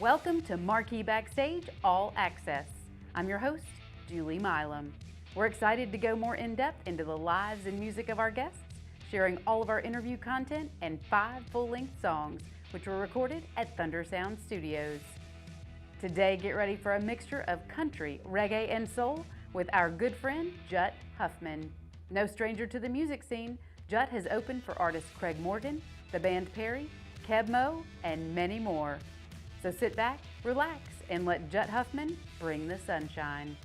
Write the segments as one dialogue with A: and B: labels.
A: Welcome to Marquee Backstage All Access. I'm your host, Julie Milam. We're excited to go more in-depth into the lives and music of our guests, sharing all of our interview content and 5 full-length songs, which were recorded at Thunder Sound Studios. Today, get ready for a mixture of country, reggae, and soul with our good friend, Jutt Huffman. No stranger to the music scene, Jutt has opened for artists Craig Morgan, the band Perry, Keb Mo, and many more. So sit back, relax, and let Jutt Huffman bring the sunshine.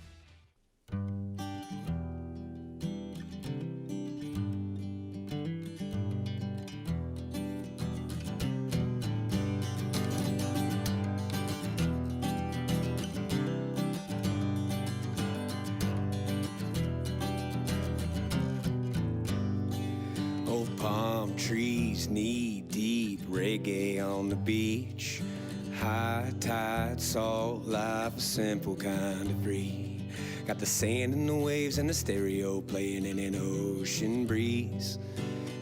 B: Old palm trees, knee-deep, reggae on the beach. High tide, salt life, a simple kind of free. Got the sand and the waves and the stereo playing in an ocean breeze.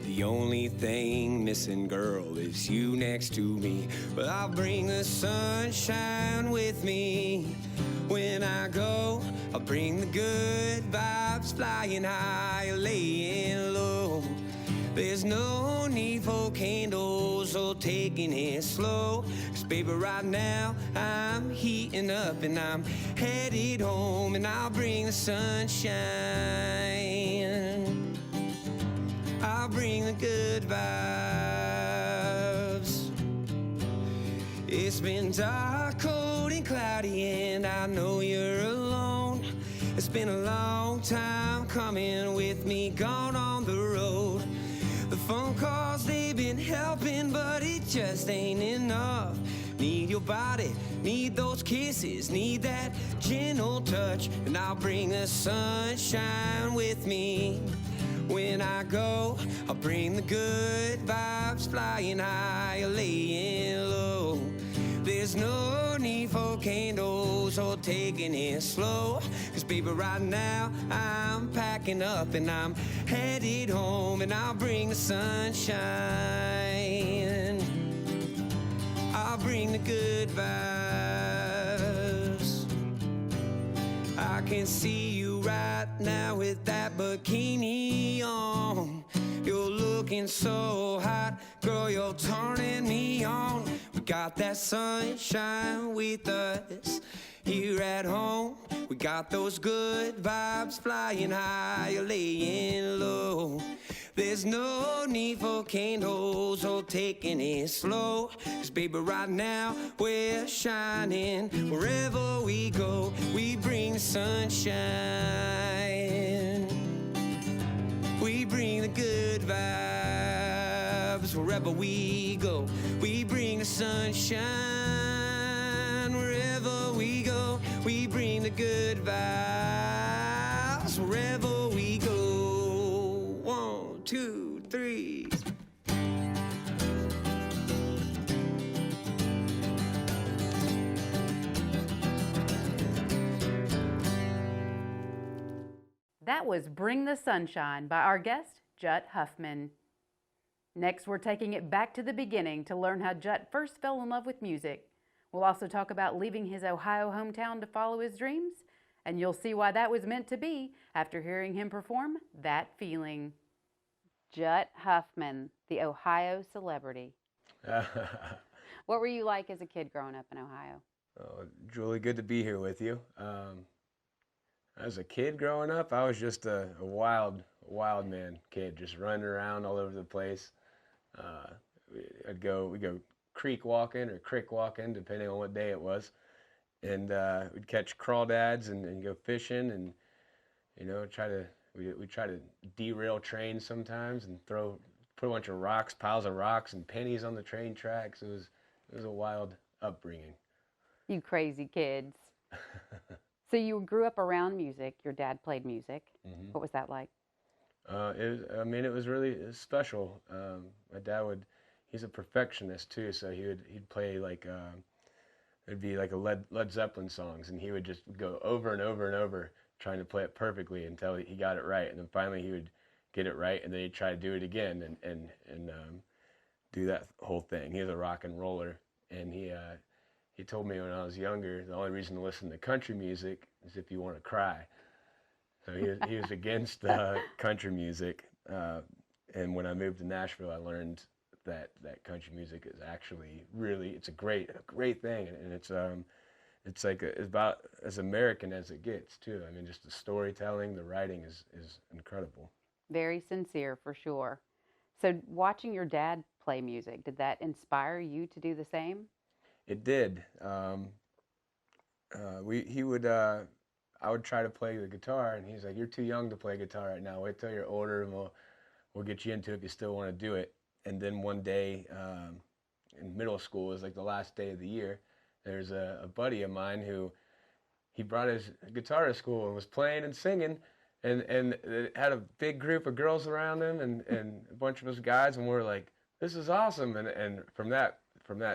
B: The only thing missing, girl, is you next to me. But I'll bring the sunshine with me. When I go, I'll bring the good vibes, flying high, laying low. There's no need for candles or taking it slow. 'Cause baby, right now I'm heating up and I'm headed home, and I'll bring the sunshine. I'll bring the good vibes. It's been dark, cold, and cloudy, and I know you're alone. It's been a long time coming with me, gone on the road. The phone calls, they've been helping, but it just ain't enough. Need your body, need those kisses, need that gentle touch, and I'll bring the sunshine with me. When I go, I'll bring the good vibes, flying high, laying low. There's no need for candles or taking it slow. 'Cause baby, right now I'm packing up and I'm headed home, and I'll bring the sunshine. I'll bring the good vibes. I can see you right now with that bikini on. You're looking so hot, girl, you're turning me on. We got that sunshine with us here at home. We got those good vibes, flying high, laying low. There's no need for candles or taking it slow. 'Cause baby, right now we're shining. Wherever we go, we bring the sunshine. We bring the good vibes. Wherever we go, we bring the sunshine. Wherever we go, we bring the good vibes. Wherever we go. 1, 2, 3.
A: That was Bring the Sunshine by our guest, Jutt Huffman. Next, we're taking it back to the beginning to learn how Jutt first fell in love with music. We'll also talk about leaving his Ohio hometown to follow his dreams, and you'll see why that was meant to be after hearing him perform That Feeling. Jutt Huffman, the Ohio celebrity. What were you like as a kid growing up in Ohio?
C: Oh, Julie, good to be here with you. As a kid growing up, I was just a wild man kid, just running around all over the place. We'd go creek walking or crick walking, depending on what day it was. And we'd catch crawdads and go fishing, and we'd try to derail trains sometimes and put a bunch of piles of rocks and pennies on the train tracks. It was a wild upbringing.
A: You crazy kids. So you grew up around music. Your dad played music. Mm-hmm. What was that like?
C: It was really special. My dad he's a perfectionist too, so he'd play like it'd be like a Led Zeppelin songs, and he would just go over and over and over trying to play it perfectly until he got it right, and then finally he would get it right, and then he'd try to do it again and do that whole thing. He was a rock and roller, and he he told me when I was younger, the only reason to listen to country music is if you want to cry. So he was against country music. And when I moved to Nashville, I learned that country music is actually really, it's a great thing, and it's like it's about as American as it gets too. I mean, just the storytelling, the writing is incredible.
A: Very sincere for sure. So watching your dad play music, did that inspire you to do the same?
C: It did. He would I would try to play the guitar, and he's like, "You're too young to play guitar right now. Wait till you're older, and we'll get you into it if you still want to do it." And then one day in middle school, it was like the last day of the year. There's a buddy of mine who he brought his guitar to school and was playing and singing, and it had a big group of girls around him and a bunch of us guys, and we were like, "This is awesome!" And from that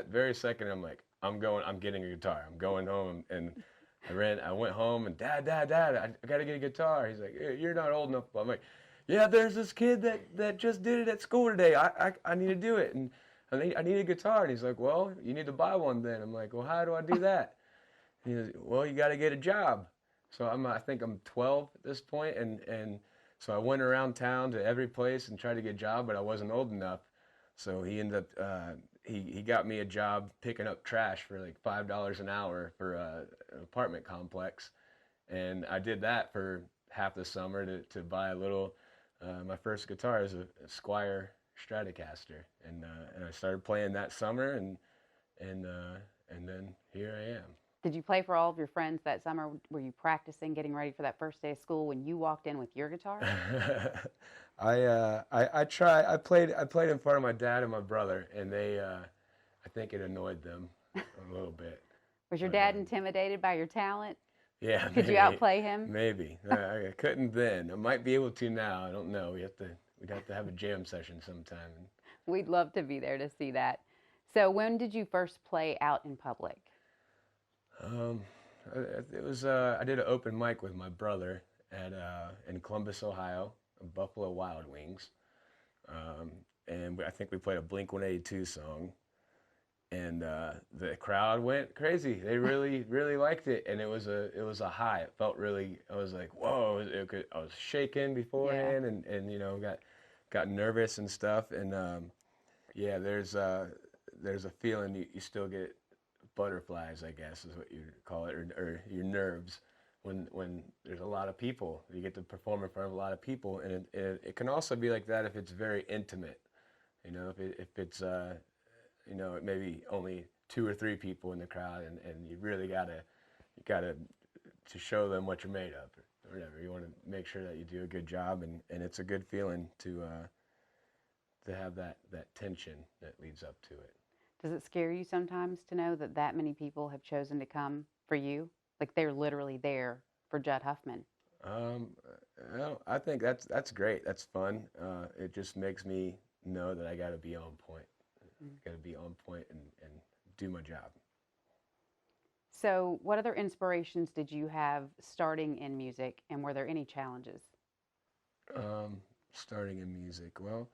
C: very second, I'm like, I'm getting a guitar. I'm going home, and I went home, and Dad, I got to get a guitar. He's like, "Hey, you're not old enough." I'm like, "Yeah, there's this kid that just did it at school today. I need to do it, and I need a guitar." And he's like, "Well, you need to buy one then." I'm like, "Well, how do I do that?" And he's like, "Well, you got to get a job." So I think I'm 12 at this point, and so I went around town to every place and tried to get a job, but I wasn't old enough. So he ended up he got me a job picking up trash for like $5 an hour for an apartment complex, and I did that for half the summer to buy a little. My first guitar is a Squire Stratocaster, and I started playing that summer, and then here I am.
A: Did you play for all of your friends that summer? Were you practicing, getting ready for that first day of school when you walked in with your guitar?
C: I played in front of my dad and my brother, and I think it annoyed them a little bit.
A: Was your dad intimidated by your talent?
C: Yeah.
A: Could you outplay him?
C: Maybe. I couldn't then. I might be able to now. I don't know. We'd have to have a jam session sometime.
A: We'd love to be there to see that. So when did you first play out in public?
C: It was I did an open mic with my brother in Columbus, Ohio, Buffalo Wild Wings, and I think we played a Blink-182 song, and the crowd went crazy. They really liked it, and it was a high. It felt really. I was like, whoa! I was shaking beforehand, and you know got nervous and stuff, and yeah, there's a feeling you still get butterflies, I guess is what you call it, or your nerves when there's a lot of people. You get to perform in front of a lot of people, and it can also be like that if it's very intimate. You know, if it's you know, maybe only 2 or 3 people in the crowd, and you really gotta to show them what you're made of, or whatever. You want to make sure that you do a good job, and it's a good feeling to have that tension that leads up to it.
A: Does it scare you sometimes to know that many people have chosen to come for you? Like they're literally there for Jutt Huffman.
C: I think that's great. That's fun. It just makes me know that I got to be on point. Got to be on point and do my job.
A: So what other inspirations did you have starting in music, and were there any challenges?
C: Starting in music, well,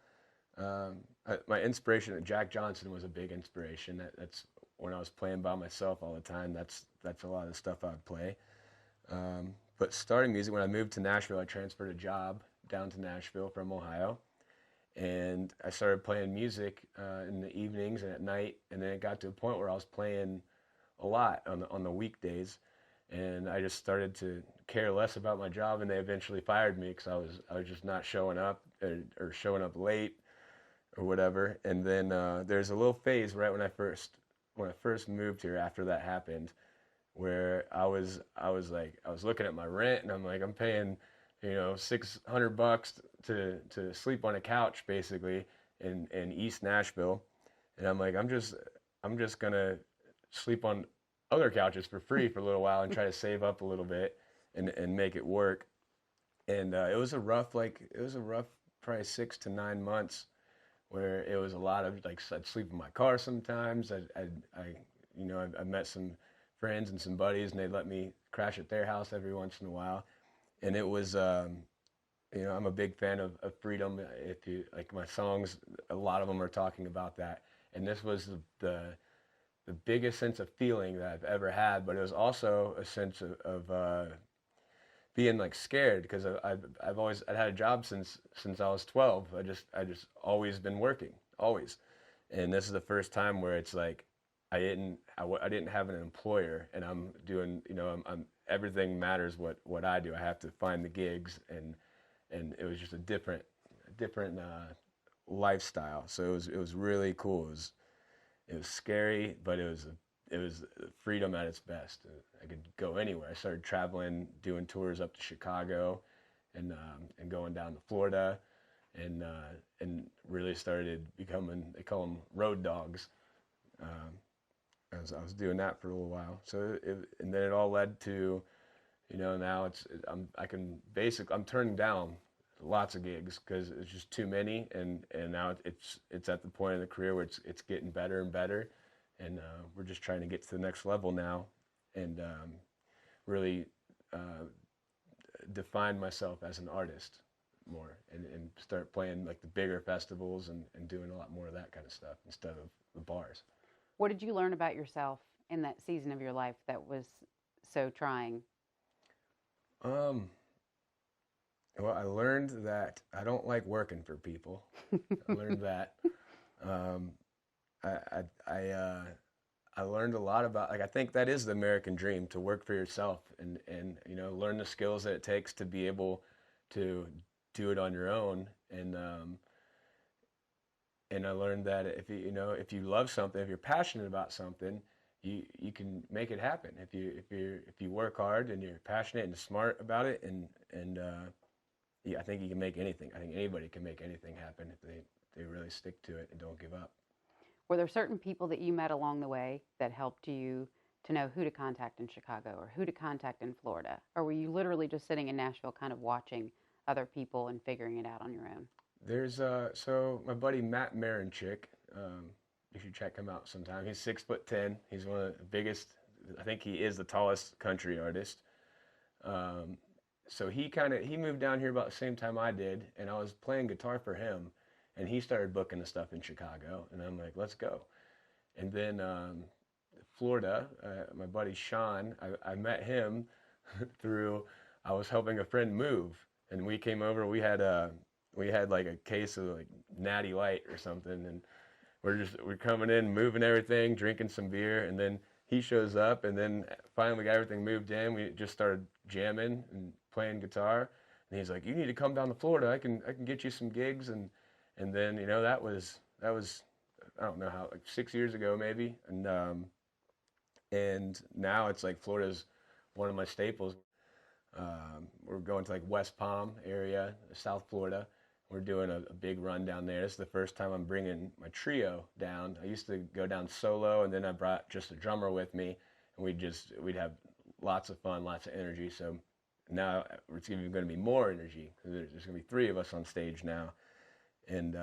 C: my inspiration, Jack Johnson was a big inspiration. That's when I was playing by myself all the time. That's a lot of the stuff I would play. But starting music, when I moved to Nashville, I transferred a job down to Nashville from Ohio, and I started playing music in the evenings and at night. And then it got to a point where I was playing a lot on the weekdays, and I just started to care less about my job. And they eventually fired me because I was just not showing up or showing up late or whatever. And then there's a little phase right when I first moved here after that happened, where I was looking at my rent, and I'm like, I'm paying, you know, $600 to sleep on a couch basically in East Nashville, and I'm like, I'm just gonna sleep on other couches for free for a little while and try to save up a little bit and make it work. And it was a rough probably 6 to 9 months where it was a lot of, like, I'd sleep in my car sometimes. I met some friends and some buddies, and they'd let me crash at their house every once in a while. And it was, you know, I'm a big fan of freedom. If you like my songs, a lot of them are talking about that. And this was the the biggest sense of feeling that I've ever had, but it was also a sense of being like scared, because I'd had a job since I was 12. I just always been working, always. And this is the first time where it's like I didn't have an employer, and I'm doing, I'm everything matters what I do. I have to find the gigs, and it was just a different lifestyle. So it was really cool. It was scary, but it was freedom at its best. I could go anywhere. I started traveling, doing tours up to Chicago, and going down to Florida, and really started becoming, they call them road dogs. I was doing that for a little while. So and then it all led to, now I'm turning down lots of gigs because it's just too many, and now it's at the point in the career where it's getting better and better, and we're just trying to get to the next level now, and really define myself as an artist more, and start playing like the bigger festivals and doing a lot more of that kind of stuff instead of the bars.
A: What did you learn about yourself in that season of your life that was so trying?
C: Well, I learned that I don't like working for people. I learned that. I learned a lot about, like, I think that is the American dream, to work for yourself and learn the skills that it takes to be able to do it on your own. And I learned that if you love something, if you're passionate about something, you can make it happen. If you work hard and you're passionate and smart about it, and I think you can make anything. I think anybody can make anything happen if they really stick to it and don't give up.
A: Were there certain people that you met along the way that helped you to know who to contact in Chicago or who to contact in Florida? Or were you literally just sitting in Nashville kind of watching other people and figuring it out on your own?
C: There's so my buddy Matt Marinchik, you should check him out sometime. He's 6'10". He's one of the biggest, I think he is the tallest country artist. So he moved down here about the same time I did, and I was playing guitar for him, and he started booking the stuff in Chicago, and I'm like, let's go. And then Florida, my buddy Sean, I met him through, I was helping a friend move, and we came over, we had like a case of like Natty Light or something, and we're coming in, moving everything, drinking some beer, and then he shows up, and then finally we got everything moved in. We just started jamming and playing guitar, and he's like, "You need to come down to Florida. I can get you some gigs." And then that was I don't know how, like 6 years ago maybe, and now it's like Florida's one of my staples. We're going to like West Palm area, South Florida. We're doing a big run down there. This is the first time I'm bringing my trio down. I used to go down solo, and then I brought just a drummer with me, and we'd have lots of fun, lots of energy. So now it's even going to be more energy. There's going to be 3 of us on stage now, and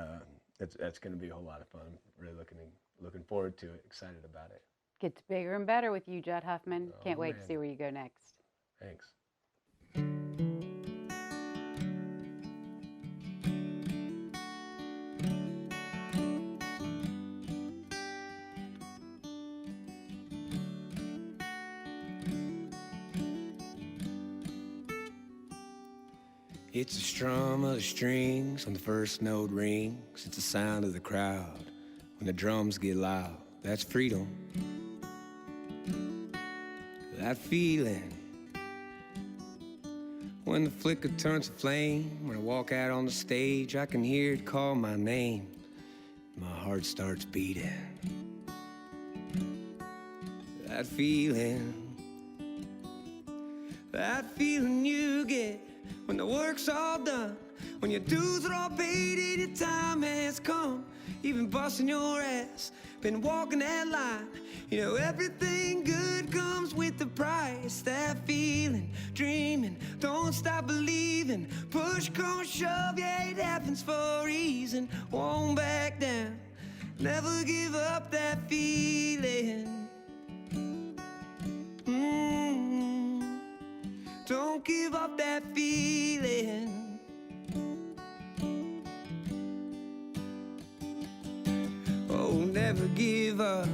C: that's going to be a whole lot of fun. I'm really looking forward to it, excited about it.
A: Gets bigger and better with you, Jutt Huffman. Can't wait
C: man.
A: to see where you go next.
C: Thanks. It's the strum of the strings when the first note rings. It's the sound of the crowd when the drums get loud. That's freedom. That feeling when the flicker turns to flame. When I walk out on the stage, I can hear it call my name. My heart starts beating. That feeling you get when the work's all done, when your dues are all paid and your time has come. Even busting your ass, been walking that line. Everything good comes with the price. That feeling, dreaming, don't stop believing. Push, come, shove, yeah, it happens for a reason. Won't back down, never give up that feeling. Don't give up that feeling. Oh, never give up,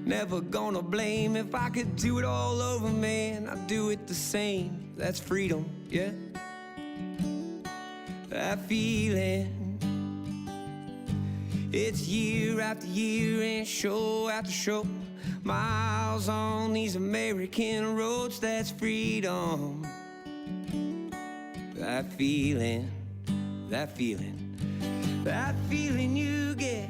B: Never gonna blame. If I could do it all over, man, I'd do it the same. That's freedom, yeah. That feeling. It's year after year and show after show. Miles on these American roads, that's freedom. That feeling, that feeling, that feeling you get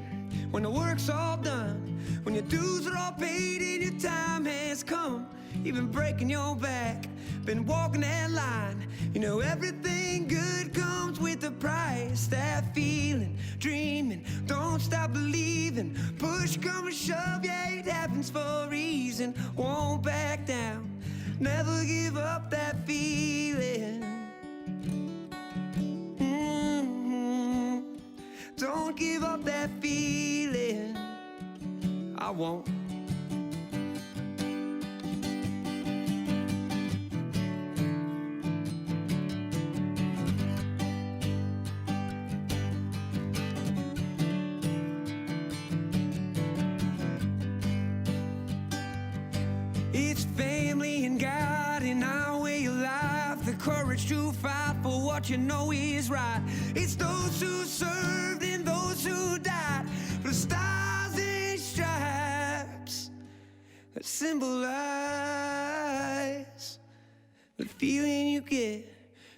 B: when the work's all done, when your dues are all paid and your time has come. You've been breaking your back, been walking that line. You know everything good comes with a price. That feeling, dreaming, don't stop believing. Push come and shove, yeah, it happens for a reason. Won't back down, never give up that feeling. Don't give up that feeling. I won't. It's family and God and our way of life, the courage to fight for what you know is right. It's those who served and those who died for the stars and stripes that symbolize the feeling you get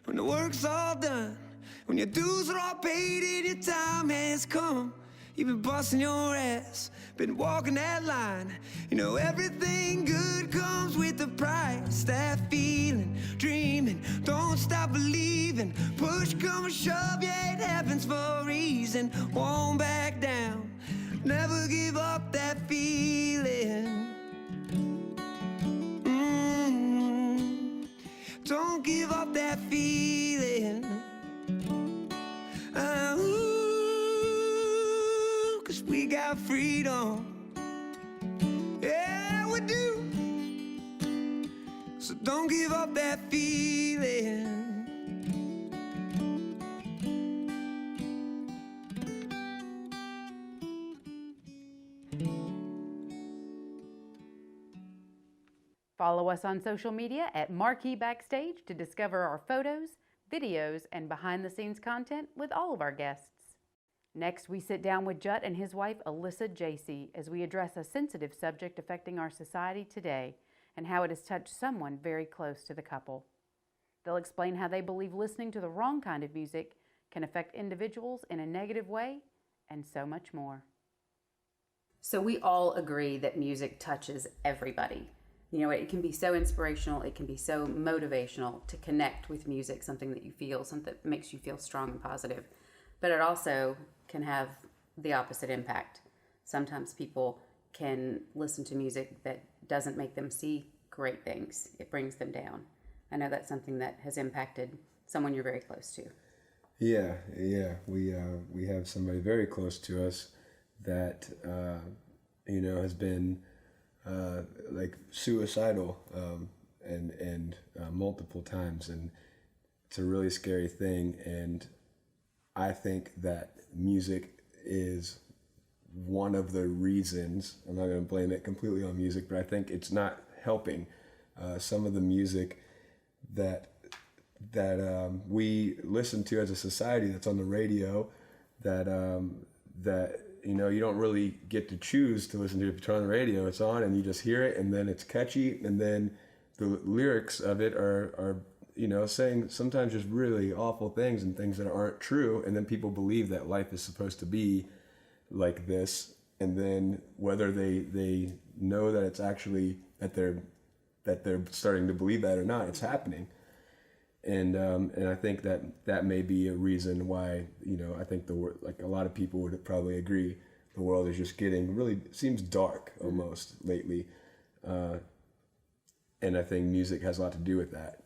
B: when the work's all done, when your dues are all paid and your time has come. You've been busting your ass, been walking that line. You know everything good comes with a price. That feeling, dreaming, don't stop believing. Push come and shove, yeah, it happens for a reason. Won't back down, never give up that feeling. Don't give up that feeling. We got freedom, yeah, we do. So don't give up that feeling.
A: Follow us on social media at Marquee Backstage to discover our photos, videos, and behind-the-scenes content with all of our guests. Next, we sit down with Jutt and his wife, Alyssa Jacey, as we address a sensitive subject affecting our society today and how it has touched someone very close to the couple. They'll explain how they believe listening to the wrong kind of music can affect individuals in a negative way, and so much more. So we all agree that music touches everybody. You know, it can be so inspirational, it can be so motivational to connect with music, something that you feel, something that makes you feel strong and positive. But it also can have the opposite impact. Sometimes people can listen to music that doesn't make them see great things. It brings them down. I know that's something that has impacted someone you're very close to.
C: Yeah. We have somebody very close to us that has been like suicidal and multiple times, and it's a really scary thing. And I think that music is one of the reasons. I'm not going to blame it completely on music, but I think it's not helping. Some of the music that we listen to as a society, that's on the radio, that you don't really get to choose to listen to it. If you turn on the radio, it's on and you just hear it, and then it's catchy, and then the lyrics of it are saying sometimes just really awful things and things that aren't true, and then people believe that life is supposed to be like this, and then whether they know that it's actually that they're starting to believe that or not, it's happening. And I think that may be a reason why, I think like a lot of people would probably agree, the world is just getting really, seems dark almost lately, and I think music has a lot to do with that.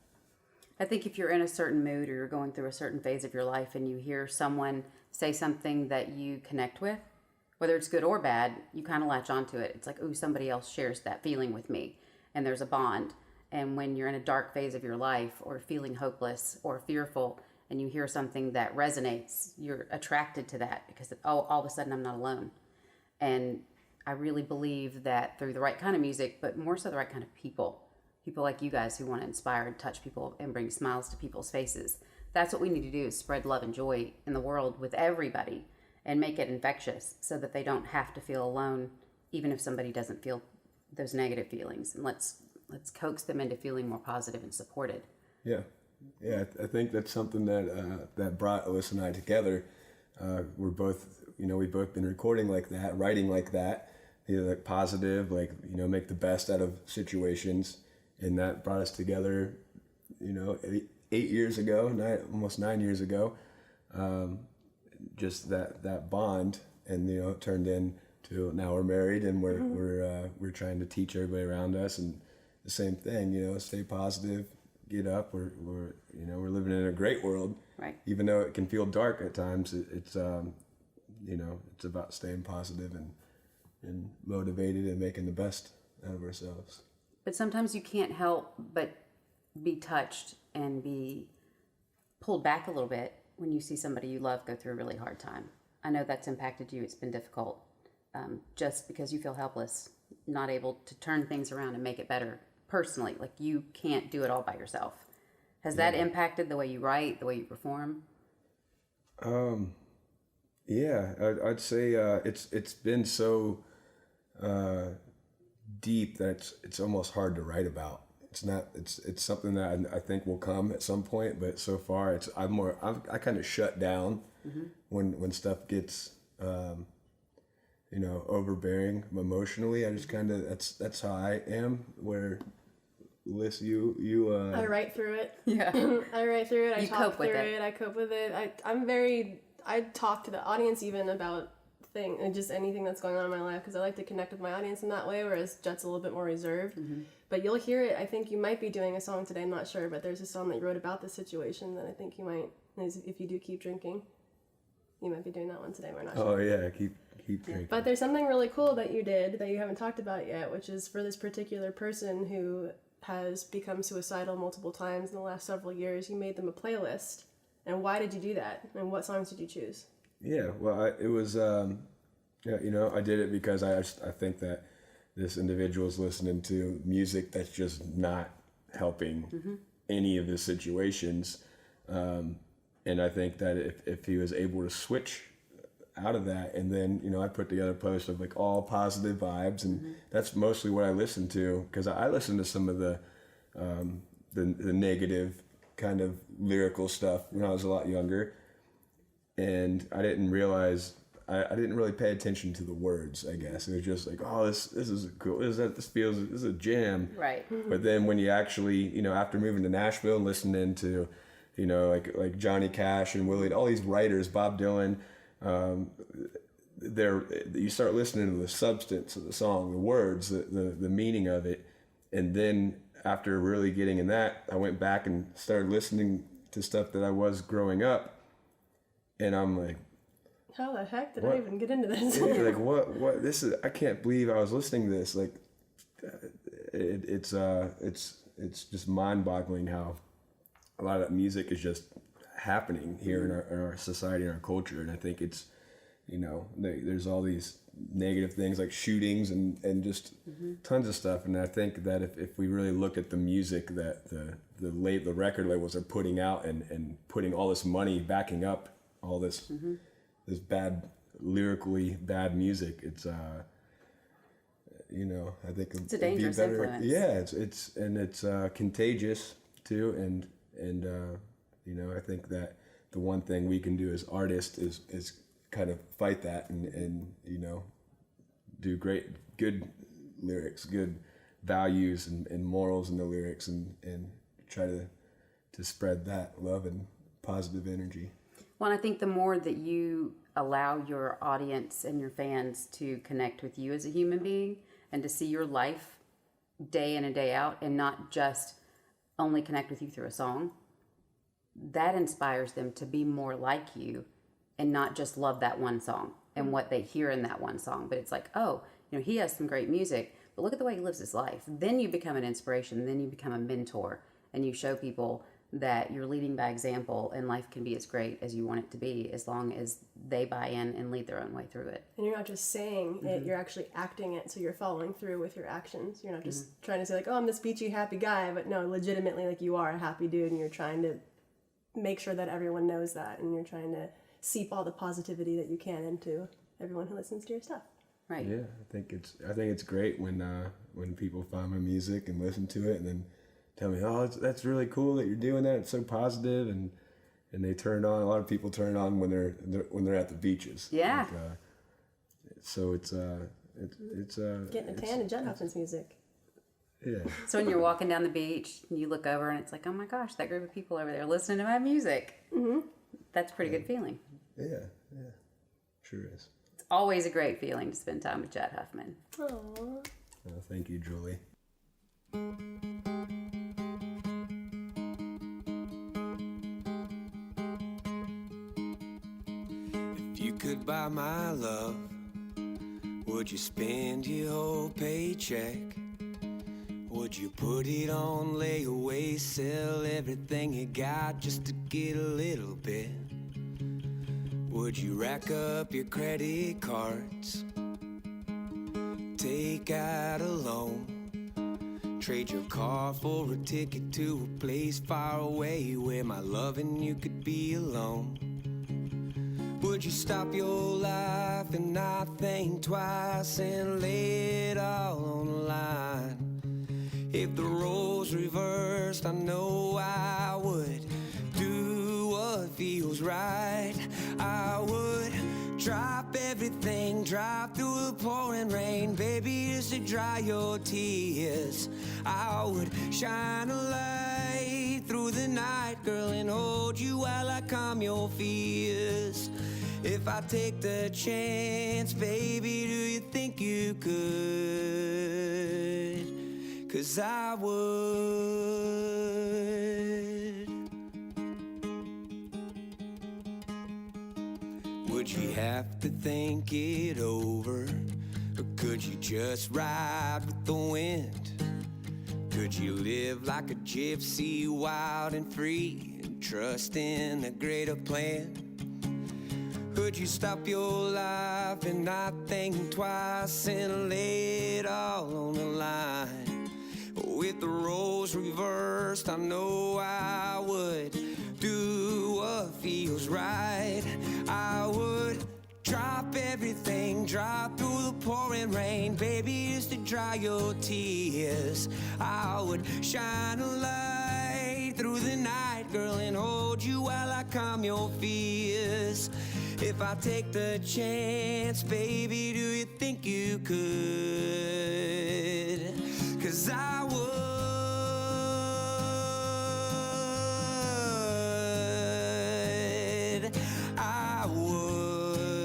A: I think if you're in a certain mood or you're going through a certain phase of your life and you hear someone say something that you connect with, whether it's good or bad, you kind of latch onto it. It's like, ooh, somebody else shares that feeling with me, and there's a bond. And when you're in a dark phase of your life or feeling hopeless or fearful and you hear something that resonates, you're attracted to that because, all of a sudden I'm not alone. And I really believe that through the right kind of music, but more so the right kind of people like you guys who want to inspire and touch people and bring smiles to people's faces. That's what we need to do, is spread love and joy in the world with everybody and make it infectious so that they don't have to feel alone, even if somebody doesn't feel those negative feelings. And let's coax them into feeling more positive and supported.
C: Yeah. I think that's something that that brought Alyssa and I together. We're both, we've both been recording like that, writing like that, like positive, like, make the best out of situations. And that brought us together, 8 years ago, almost 9 years ago. Just that bond, and it turned into, now we're married, and we're trying to teach everybody around us, and the same thing, stay positive, get up. We're living in a great world,
A: right? Even
C: though it can feel dark at times. It's it's about staying positive and motivated and making the best out of ourselves.
A: But sometimes you can't help but be touched and be pulled back a little bit when you see somebody you love go through a really hard time. I know that's impacted you. It's been difficult, just because you feel helpless, not able to turn things around and make it better personally. Like, you can't do it all by yourself. Has that impacted the way you write, the way you perform?
C: I'd say it's been so deep that it's almost hard to write about. It's something that I think will come at some point, but so far I kind of shut down when stuff gets overbearing emotionally. I just kind of that's how I am. Where Liz, you
D: I write through it.
A: Yeah.
D: I write through it.
A: I talk through it.
D: I cope with it. I talk to the audience even about just anything that's going on in my life, because I like to connect with my audience in that way, whereas Jutt's a little bit more reserved. But you'll hear it. I think you might be doing a song today, I'm not sure, but there's a song that you wrote about this situation that I think you might, if you do keep drinking, you might be doing that one today, we're not sure.
C: Oh yeah, keep drinking.
D: But there's something really cool that you did that you haven't talked about yet, which is for this particular person who has become suicidal multiple times in the last several years, you made them a playlist. And why did you do that? And what songs did you choose?
C: Yeah, well, it was, I did it because I think that this individual is listening to music that's just not helping any of the situations. And I think that if he was able to switch out of that, and then, I put together a post of like all positive vibes, and that's mostly what I listen to, because I listen to some of the negative kind of lyrical stuff when I was a lot younger. And I didn't realize, I didn't really pay attention to the words, I guess. It was just like, oh, this is cool. This is a jam.
A: Right.
C: But then when you actually, after moving to Nashville and listening to, like Johnny Cash and Willie, all these writers, Bob Dylan, you start listening to the substance of the song, the words, the meaning of it. And then after really getting in that, I went back and started listening to stuff that I was growing up. And I'm like,
D: how the heck did I even get into this?
C: Like, what this is, I can't believe I was listening to this. Like, it's just mind-boggling how a lot of music is just happening here in our society and our culture. And I think it's, there's all these negative things like shootings and just tons of stuff. And I think that if we really look at the music that the record labels are putting out and putting all this money backing up all this this bad, lyrically bad music, it's I think
A: it's a dangerous influence.
C: Yeah, it's contagious too, and I think that the one thing we can do as artists is kind of fight that and do good lyrics, good values and morals in the lyrics, and try to spread that love and positive energy.
A: Well, I think the more that you allow your audience and your fans to connect with you as a human being and to see your life day in and day out, and not just only connect with you through a song, that inspires them to be more like you and not just love that one song and what they hear in that one song. But it's like, oh, he has some great music, but look at the way he lives his life. Then you become an inspiration. Then you become a mentor, and you show people that you're leading by example, and life can be as great as you want it to be as long as they buy in and lead their own way through it.
D: And you're not just saying it, you're actually acting it, so you're following through with your actions. You're not just trying to say, like, oh, I'm this beachy, happy guy, but no, legitimately, like, you are a happy dude, and you're trying to make sure that everyone knows that, and you're trying to seep all the positivity that you can into everyone who listens to your stuff.
A: Right.
C: Yeah, I think it's great when people find my music and listen to it and then tell me, oh, that's really cool that you're doing that. It's so positive, and they turn on. A lot of people turn on when they're at the beaches.
A: Yeah.
C: Like, so it's
D: Getting a tan to Jutt Huffman's music.
C: Yeah.
A: So when you're walking down the beach and you look over and it's like, oh my gosh, that group of people over there listening to my music. Mm-hmm. That's a pretty good feeling.
C: Yeah. Sure is.
A: It's always a great feeling to spend time with Jutt Huffman.
D: Aww.
C: Thank you, Julie.
B: If you could buy my love, would you spend your whole paycheck? Would you put it on layaway, sell everything you got just to get a little bit? Would you rack up your credit cards, take out a loan, trade your car for a ticket to a place far away where my loving you could be alone? Would you stop your life and not think twice and lay it all on the line? If the roles reversed, I know I would do what feels right. I would drop everything, drive through the pouring rain, baby, just to dry your tears. I would shine a light through the night, girl, and hold you while I calm your fears. If I take the chance, baby, do you think you could? 'Cause I would. Would you have to think it over? Or could you just ride with the wind? Could you live like a gypsy, wild and free, and trust in a greater plan? Could you stop your life and not think twice and lay it all on the line? With the roles reversed, I know I would do what feels right. I would drop everything, drop through the pouring rain, baby, just to dry your tears. I would shine a light through the night, girl, and hold you while I calm your fears. If I take the chance, baby, do you think you could? 'Cause I would. I would.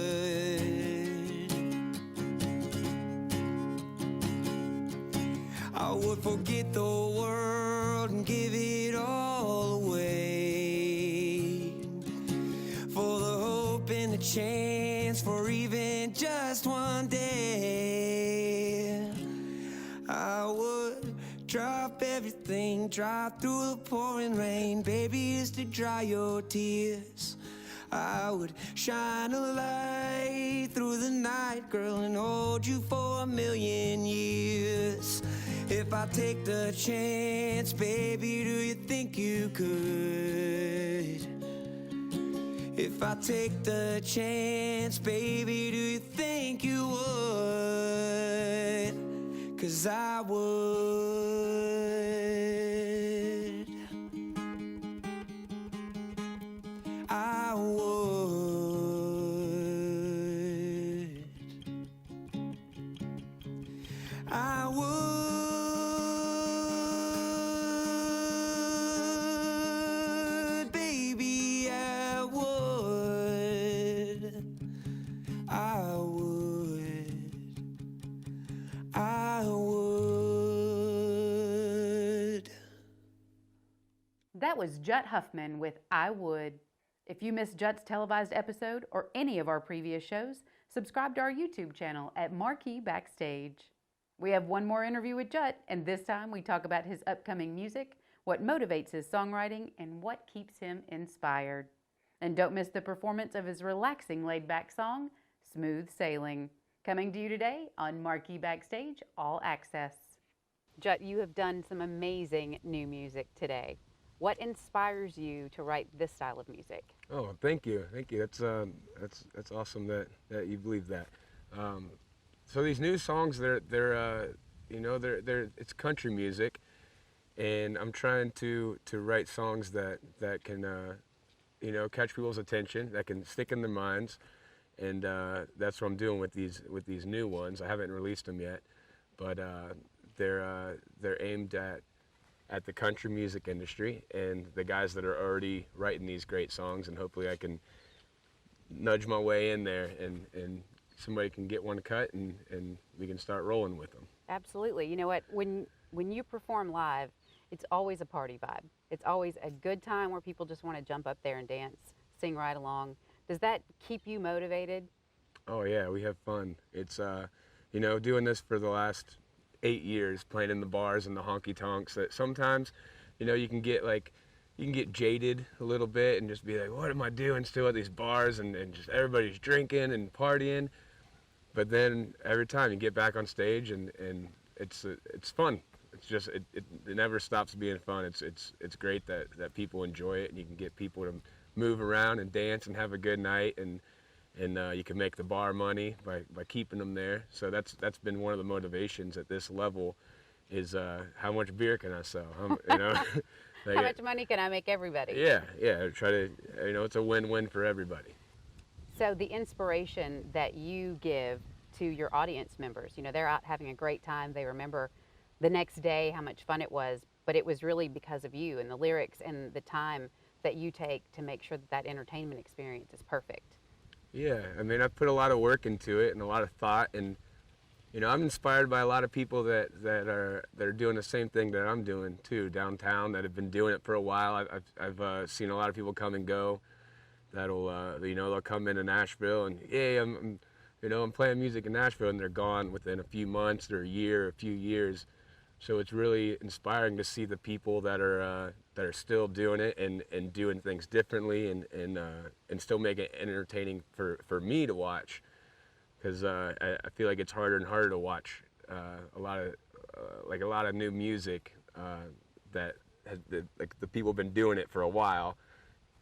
B: I would forget the world and give it all away for the hope and the chance for even just one day. I would drop everything, drive through the pouring rain, baby, just to dry your tears. I would shine a light through the night, girl, and hold you for 1,000,000 years. If I take the chance, baby, do you think you could? If I take the chance, baby, do you think you would? 'Cause I would. I would. I would, baby, I would. I would. I would.
A: That was Jutt Huffman with I Would. If you missed Jutt's televised episode or any of our previous shows, subscribe to our YouTube channel at Marquee Backstage. We have one more interview with Jutt, and this time we talk about his upcoming music what motivates his songwriting, and what keeps him inspired. And don't miss the performance of his relaxing, laid-back song, Smooth Sailing, coming to you today on Marquee Backstage All Access. Jutt, you have done some amazing new music today. What inspires you to write this style of music?
C: Oh, thank you. That's awesome that you believe that. So these new songs, they're it's country music, and I'm trying to write songs that can catch people's attention, that can stick in their minds, and that's what I'm doing with these new ones. I haven't released them yet, but they're aimed at the country music industry and the guys that are already writing these great songs, and hopefully I can nudge my way in there and somebody can get one cut and we can start rolling with them.
A: Absolutely. You know what? When you perform live, it's always a party vibe. It's always a good time where people just want to jump up there and dance, sing right along. Does that keep you motivated?
C: Oh yeah, we have fun. It's doing this for the last 8 years, playing in the bars and the honky tonks, that sometimes you can get jaded a little bit and just be like, what am I doing still at these bars, and just everybody's drinking and partying. But then every time you get back on stage and it's fun. It's just it never stops being fun. It's great that people enjoy it, and you can get people to move around and dance and have a good night, and you can make the bar money by keeping them there. So that's been one of the motivations at this level, is how much beer can I sell?
A: How much money can I make everybody?
C: Yeah. Try to it's a win-win for everybody.
A: So the inspiration that you give to your audience members, they're out having a great time. They remember the next day how much fun it was, but it was really because of you and the lyrics and the time that you take to make sure that entertainment experience is perfect.
C: Yeah, I mean, I've put a lot of work into it and a lot of thought, and I'm inspired by a lot of people that are doing the same thing that I'm doing too downtown, that have been doing it for a while. I've seen a lot of people come and go. That'll they'll come into Nashville and I'm playing music in Nashville, and they're gone within a few months or a year, a few years. So it's really inspiring to see the people that are still doing it and doing things differently and still make it entertaining for me to watch, because I feel like it's harder and harder to watch a lot of new music that the people have been doing it for a while.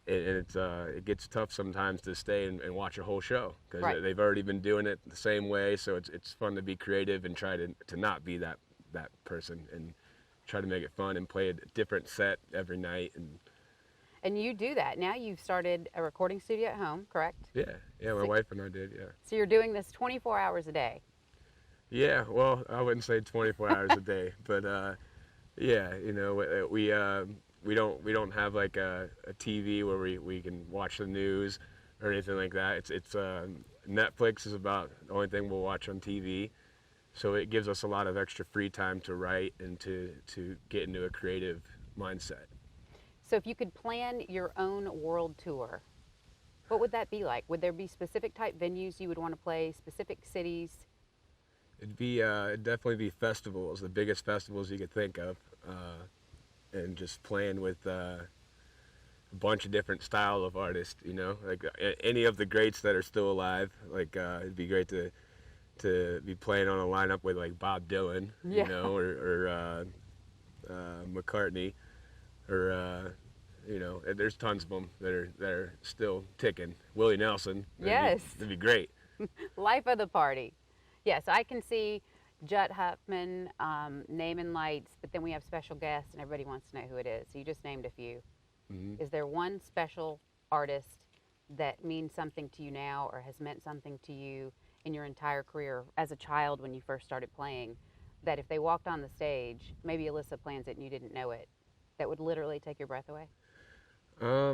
C: And it gets tough sometimes to stay and watch a whole show, because
A: right.
C: They've already been doing it the same way. So it's fun to be creative and try to not be that person, and try to make it fun and play a different set every night.
A: And you do that. Now you've started a recording studio at home, correct?
C: Yeah, my wife and I did, yeah.
A: So you're doing this 24 hours a day?
C: Yeah, well, I wouldn't say 24 hours a day, but yeah, we don't have like a TV where we can watch the news or anything like that. It's Netflix is about the only thing we'll watch on TV. So it gives us a lot of extra free time to write and to get into a creative mindset.
A: So if you could plan your own world tour, what would that be like? Would there be specific type venues you would want to play, specific cities?
C: It'd definitely be festivals, the biggest festivals you could think of, and just playing with a bunch of different style of artists, like any of the greats that are still alive. Like it'd be great to be playing on a lineup with like Bob Dylan,
A: yeah.
C: or McCartney, or there's tons of them that are still ticking. Willie Nelson.
A: Yes,
C: that'd be great.
A: Life of the party. Yes, I can see Jutt Huffman naming lights, but then we have special guests, and everybody wants to know who it is. So you just named a few. Mm-hmm. Is there one special artist that means something to you now, or has meant something to you in your entire career as a child when you first started playing, that if they walked on the stage, maybe Alyssa plans it and you didn't know it, that would literally take your breath away?
C: I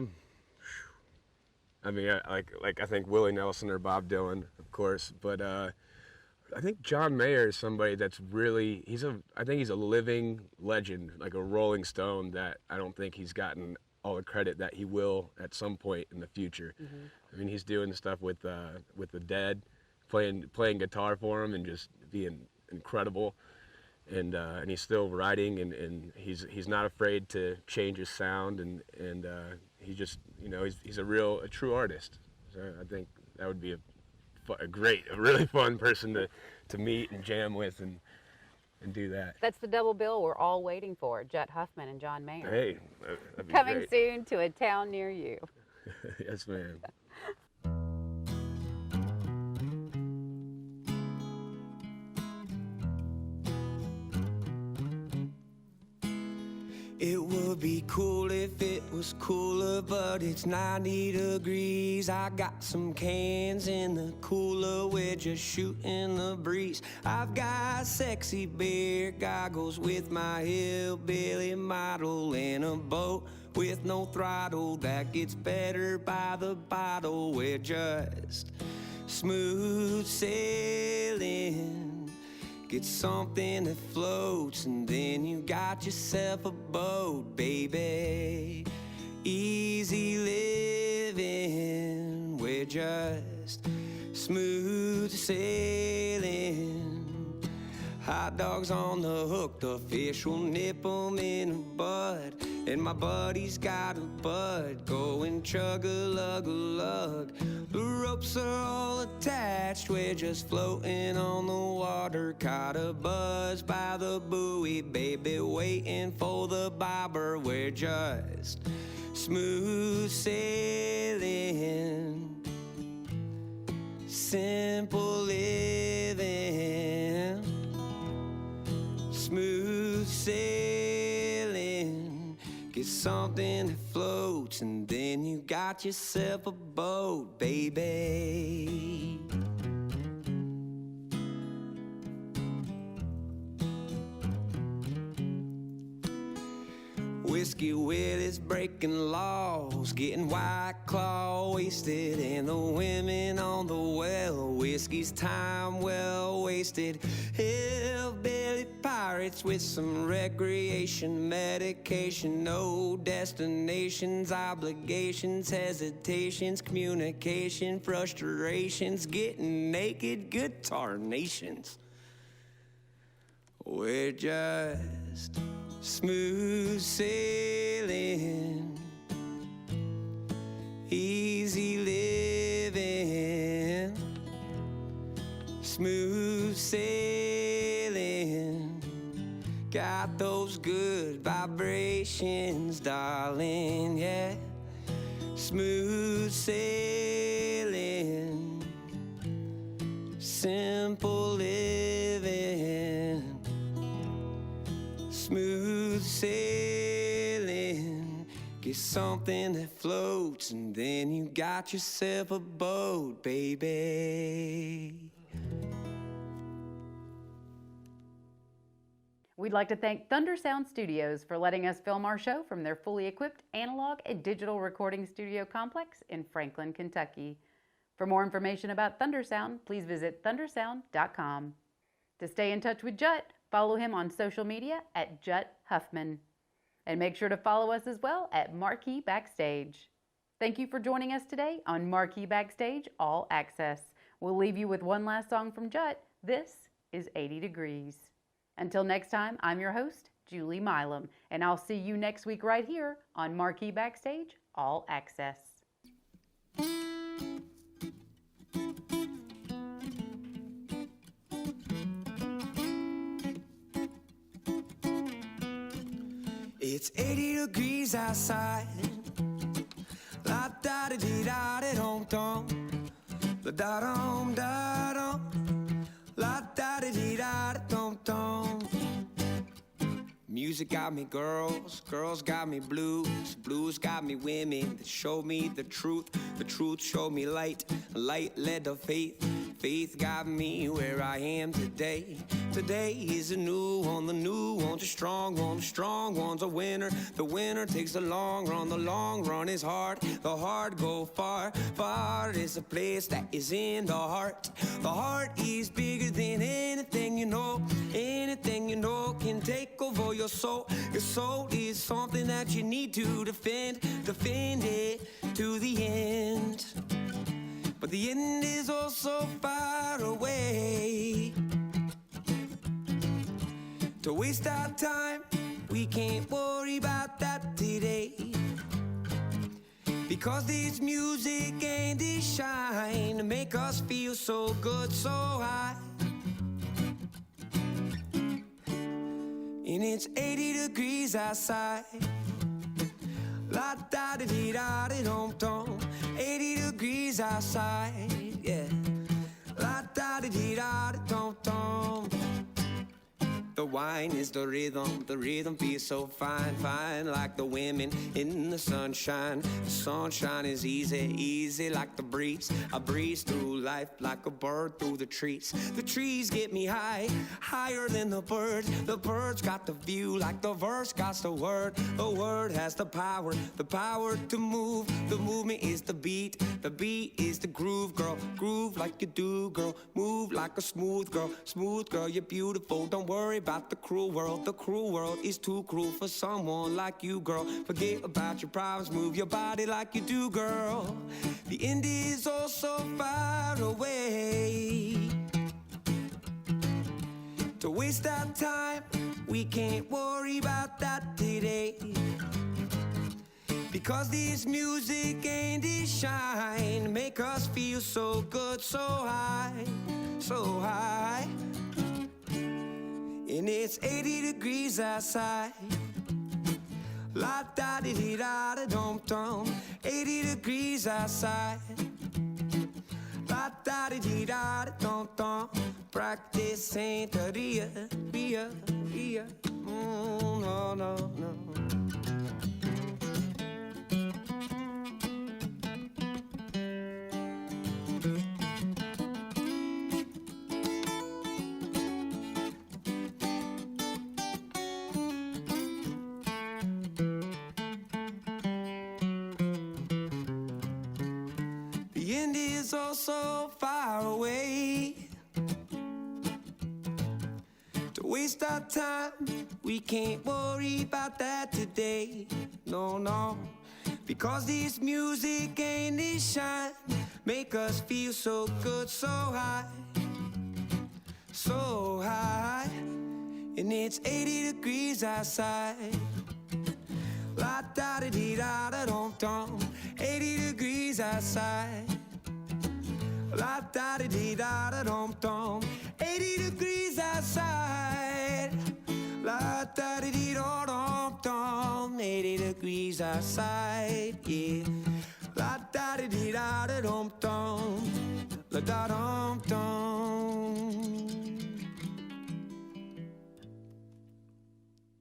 C: mean, I think Willie Nelson or Bob Dylan, of course, but I think John Mayer is somebody that's really, I think he's a living legend, like a Rolling Stone, that I don't think he's gotten all the credit that he will at some point in the future. Mm-hmm. I mean, he's doing stuff with the Dead, playing guitar for him and just being incredible. and he's still writing, and he's not afraid to change his sound, and he just, you know, he's a true artist. So I think that would be a really fun person to meet and jam with and do that.
A: That's the double bill we're all waiting for, Jutt Huffman and John Mayer.
C: Hey, that'd be
A: Coming
C: great.
A: soon to a town near you.
C: Yes, ma'am.
B: It would be cool if it was cooler, but it's 90 degrees. I got some cans in the cooler, we're just shooting the breeze. I've got sexy beer goggles with my hillbilly model, in a boat with no throttle that gets better by the bottle. We're just smooth sailing. Get something that floats, and then you got yourself a boat, baby. Easy living, we're just smooth sailing. Hot dogs on the hook, the fish will nip 'em in the bud. And my buddy's got a bud going chug-a-lug-a-lug. The ropes are all attached, we're just floating on the water. Caught a buzz by the buoy, baby, waiting for the bobber. We're just smooth sailing, simple living, smooth sailing. Get something that floats, and then you got yourself a boat, baby. Whiskey Willie's breaking laws, getting White Claw wasted, and the women on the well. Whiskey's time well wasted. Hillbilly pirates with some recreation, medication, no destinations, obligations, hesitations, communication, frustrations, getting naked, guitar nations. We're just smooth sailing, easy living, smooth sailing. Got those good vibrations, darling, yeah. Smooth sailing, simple living, smooth sailing. Get something that floats, and then you got yourself a boat, baby.
A: We'd like to thank Thunder Sound Studios for letting us film our show from their fully equipped analog and digital recording studio complex in Franklin, Kentucky. For more information about Thunder Sound, please visit thundersound.com. To stay in touch with Jutt, follow him on social media at Jutt Huffman. And make sure to follow us as well at Marquee Backstage. Thank you for joining us today on Marquee Backstage All Access. We'll leave you with one last song from Jutt. This is 80 Degrees. Until next time, I'm your host, Julie Milam, and I'll see you next week right here on Marquee Backstage All Access.
B: It's 80 degrees outside. La da da dee da da dum dum. La da dum da dum. La da da dee da da dum dum. Music got me girls, girls got me blues, blues got me women that show me the truth showed me light, light led to faith, faith got me where I am today. Today is a new one, the new one's a strong one, the strong one's a winner. The winner takes the long run is hard, the hard go far, far is a place that is in the heart. The heart is bigger than anything you know can take over your soul. Your soul is something that you need to defend it to the end. But the end is oh so far away. To waste our time, we can't worry about that today. Because this music and this shine make us feel so good, so high. And it's 80 degrees outside. La da da dee da da dum dum. 80 degrees outside, yeah. La da da dee da da dum dum. The wine is the rhythm feels so fine, fine like the women in the sunshine. The sunshine is easy, easy like the breeze. I breeze through life like a bird through the trees. The trees get me high, higher than the birds. The birds got the view like the verse got the word. The word has the power to move. The movement is the beat is the groove, girl. Groove like you do, girl. Move like a smooth girl, you're beautiful. Don't worry about the cruel world is too cruel for someone like you, girl. Forget about your problems, move your body like you do, girl. The end is oh so far away. To waste our time, we can't worry about that today. Because this music and this shine make us feel so good, so high, so high. And it's 80 degrees outside. La da di di da da dum dum. 80 degrees outside. La da di di da da dum dum. Practice ain't the real. No, no, no. The end is oh so far away. To waste our time, we can't worry about that today. No, no. Because this music and this shine make us feel so good, so high, so high. And it's 80 degrees outside. La da da dee da da dum dum. 80 degrees outside. La da da dee da da dum dum. 80 degrees outside. La da da dee da dum dum. 80 degrees outside, yeah. La da da dee da da dum dum.